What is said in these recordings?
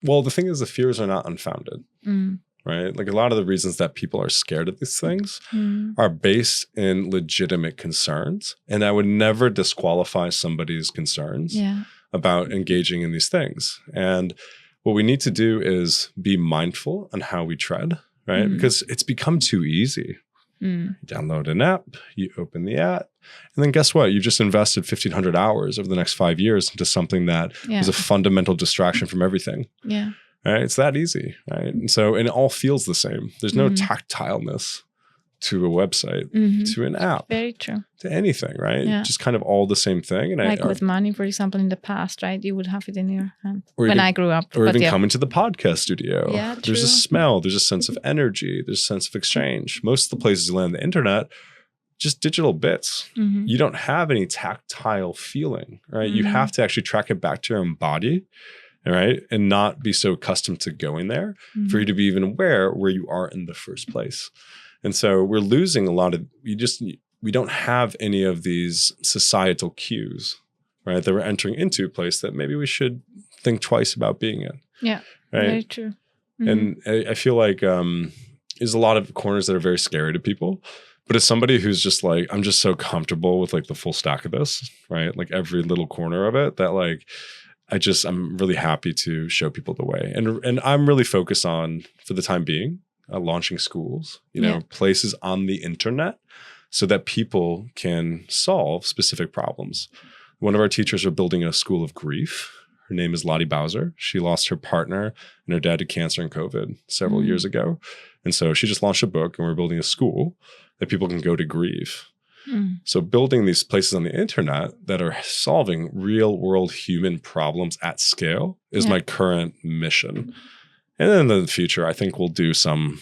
Well, the thing is, the fears are not unfounded, right? Like a lot of the reasons that people are scared of these things are based in legitimate concerns. And I would never disqualify somebody's concerns about engaging in these things. And what we need to do is be mindful on how we tread, right? Because it's become too easy. You download an app, you open the app, and then guess what? You've just invested 1,500 hours over the next 5 years into something that is a fundamental distraction from everything. Yeah. Right? It's that easy, right? And so, and it all feels the same. There's no tactileness to a website, to an app. Very true. To anything, right? Yeah. Just kind of all the same thing. And like with money, for example, in the past, right? You would have it in your hand. When even, I grew up. Or even coming to the podcast studio. Yeah, there's a smell. There's a sense of energy. There's a sense of exchange. Most of the places you land on the internet, just digital bits. You don't have any tactile feeling, right? You have to actually track it back to your own body, right? And not be so accustomed to going there for you to be even aware where you are in the first place. And so we're losing a lot of, we don't have any of these societal cues, right? That we're entering into a place that maybe we should think twice about being in. Yeah, right? Very true. And I feel like there's a lot of corners that are very scary to people. But as somebody who's just like, I'm just so comfortable with like the full stack of this, right? Like every little corner of it that like, I'm really happy to show people the way. And I'm really focused on, for the time being, launching schools, places on the internet so that people can solve specific problems. One of our teachers are building a school of grief. Her name is Lottie Bowser. She lost her partner and her dad to cancer and COVID several years ago. And so she just launched a book and we're building a school that people can go to grieve. So building these places on the internet that are solving real world human problems at scale is my current mission. And then in the future, I think we'll do some,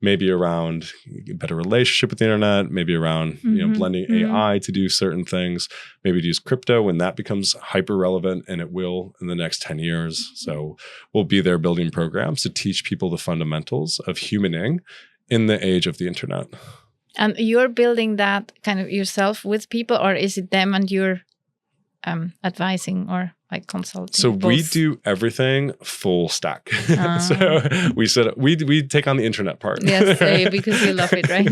maybe around a better relationship with the internet, maybe around, blending AI to do certain things, maybe to use crypto when that becomes hyper relevant, and it will in the next 10 years. So we'll be there building programs to teach people the fundamentals of humaning in the age of the internet. And you're building that kind of yourself with people, or is it them and you're advising or like consulting? So we do everything full stack. So we take on the internet part. Yes, because you love it, right?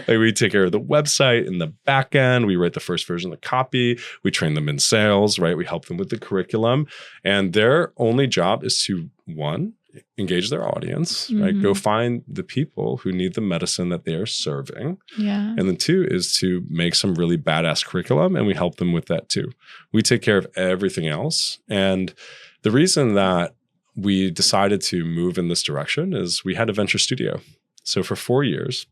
Like we take care of the website in the back end. We write the first version of the copy. We train them in sales, right? We help them with the curriculum. And their only job is to, one, engage their audience, right? Go find the people who need the medicine that they are serving. Yeah. And then two is to make some really badass curriculum, and we help them with that too. We take care of everything else. And the reason that we decided to move in this direction is we had a venture studio. So for 4 years,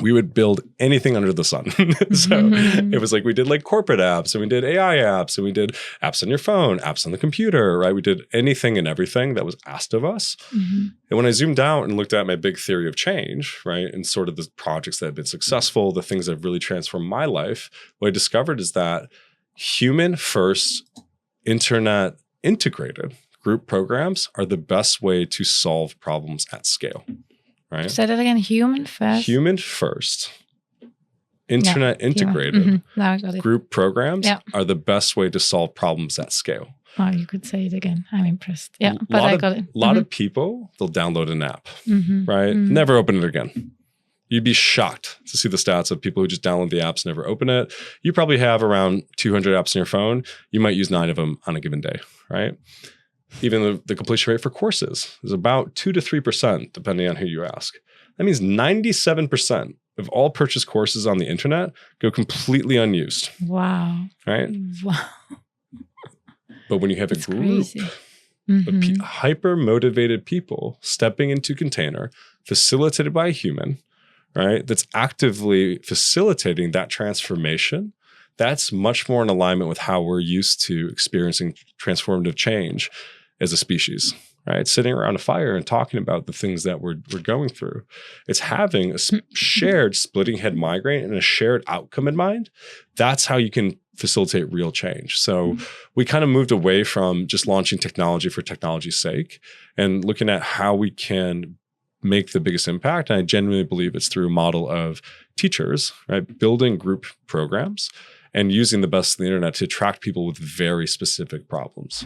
we would build anything under the sun. So it was like we did like corporate apps, and we did AI apps, and we did apps on your phone, apps on the computer, right? We did anything and everything that was asked of us. And when I zoomed out and looked at my big theory of change, right, and sort of the projects that have been successful, the things that have really transformed my life, what I discovered is that human first, internet integrated group programs are the best way to solve problems at scale. Right? Say that again. Human first. Human first, internet integrated Now I got it. group programs are the best way to solve problems at scale. Oh, you could say it again. I'm impressed. Yeah, but I got it. A lot of people, they'll download an app, right? Never open it again. You'd be shocked to see the stats of people who just download the apps, never open it. You probably have around 200 apps on your phone. You might use 9 of them on a given day, right? Even the completion rate for courses is about 2 to 3%, depending on who you ask. That means 97% of all purchased courses on the internet go completely unused. Wow. Right? Wow. But when you have a group of hyper-motivated people stepping into container, facilitated by a human, right, that's actively facilitating that transformation, that's much more in alignment with how we're used to experiencing transformative change as a species, right? Sitting around a fire and talking about the things that we're going through. It's having a shared splitting head migraine and a shared outcome in mind. That's how you can facilitate real change. So we kind of moved away from just launching technology for technology's sake and looking at how we can make the biggest impact. And I genuinely believe it's through a model of teachers, right? Building group programs and using the best of the internet to attract people with very specific problems.